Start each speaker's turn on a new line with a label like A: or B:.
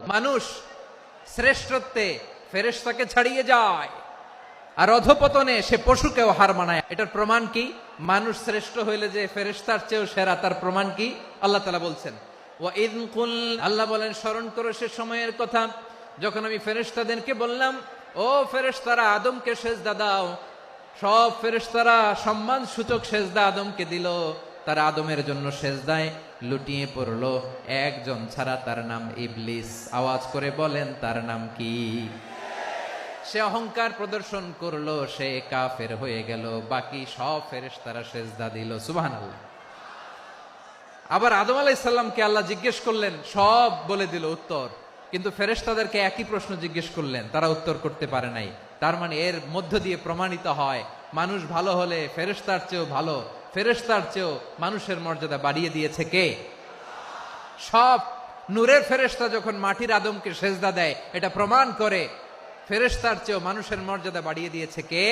A: মানুষ শ্রেষ্ঠত্বে ফেরেশতাকে ছাড়িয়ে যায়, আর অধপতনে সে পশুকেও হার মানায়। এটার প্রমাণ কি? মানুষ শ্রেষ্ঠ হইলে যে ফেরেশতার চেয়েও সেরা, তার প্রমাণ কি? আল্লাহ তাআলা বলছেন, ওয়াইদ কুল, আল্লাহ বলেন স্মরণ করো সে সময়ের কথা যখন আমি ফেরেশতাদেরকে বললাম, ও ফেরেশতারা আদমকে সেজদা দাও। সব ফেরেশতারা সম্মান সূচক সেজদা আদমকে দিল। তারা আদমের জন্য সেজদায় লুটিয়ে পড়লো, একজন ছাড়া, তার নাম ইবলিস। আওয়াজ করে বলেন তার নাম কি? সে অহংকার প্রদর্শন করলো, সে কাফের হয়ে গেল। বাকি সব ফেরেশতারা সেজদা দিল। সুবহানাল্লাহ। আবার আদম আলাইহিস সালামকে আল্লাহ জিজ্ঞেস করলেন, সব বলে দিল উত্তর, কিন্তু ফেরেশতাদেরকে একই প্রশ্ন জিজ্ঞেস করলেন, তারা উত্তর করতে পারে নাই। তার মানে এর মধ্য দিয়ে প্রমাণিত হয়, মানুষ ভালো হলে ফেরেশতার চেয়েও ভালো, ফেরেশতার চেয়েও মানুষের মর্যাদা বাড়িয়ে দিয়েছে কে? সব নূরের ফেরেশতা যখন মাটির আদমকে সেজদা দেয়, এটা প্রমাণ করে ফেরেশতার চেয়েও মানুষের মর্যাদা বাড়িয়ে দিয়েছে কে?